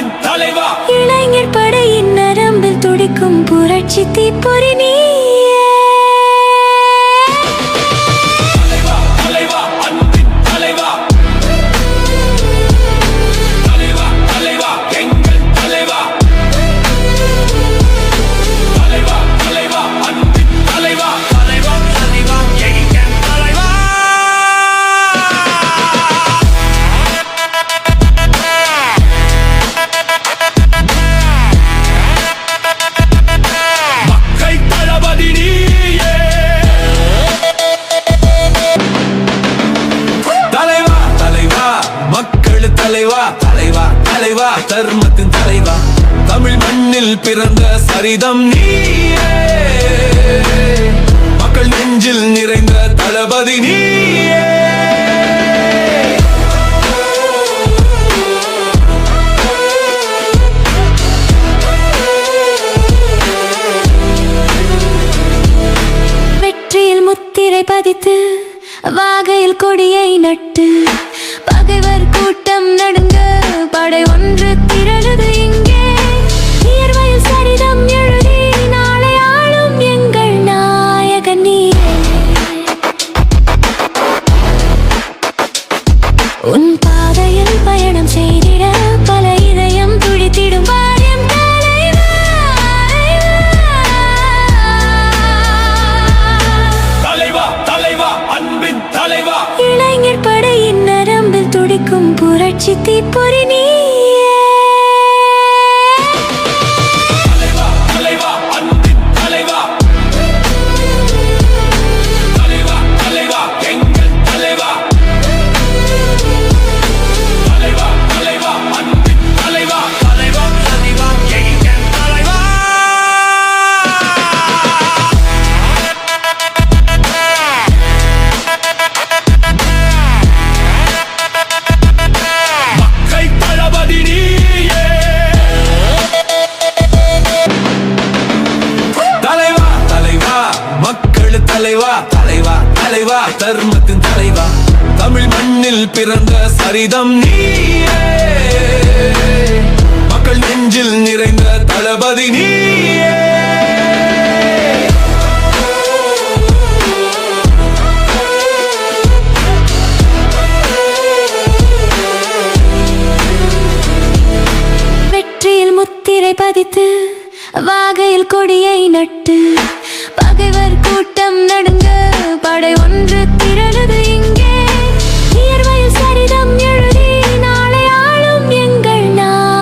அன்பின் தலைவா. இளைஞர் படையின் நரம்பில் துடிக்கும் புரட்சி தீப்பொறி நீ. தலைவா தலைவா தலைவா தர்மத்தின் தலைவா, தமிழ் மண்ணில் பிறந்த சரிதம் நீயே, மக்கள் நெஞ்சில் நிறைந்த தளபதி நீயே. வெற்றியில் முத்திரை பதித்து வாகையில் கொடியை நட்டு பகைவர் கூட்டம் நடுங்க படை ஒன்று திரளுது இங்கே. நீர்வயல் சரிதம் எழுதி நாளை ஆளும் எங்கள் நாயகன் நீயே. உன் பாதையில் பயணம் செய்திட பல இதயம் துடித்திடும் வாரியம் தலைவா. தலைவா தலைவா அன்பின் தலைவா, இளைஞர் படையின் நரம்பில் துடிக்கும் புரட்சி தீப்பொறி நீ. தலைவா தலைவா தலைவா தர்மத்தின் தலைவா, தமிழ் மண்ணில் பிறந்த சரிதம் நீயே, மக்கள் நெஞ்சில் நிறைந்த தளபதி நீயே. வெற்றியில் முத்திரை பதித்து வாகையில் கொடியை நட்டு பகைவர் கூட்டம் நடுங்க படை ஒன்று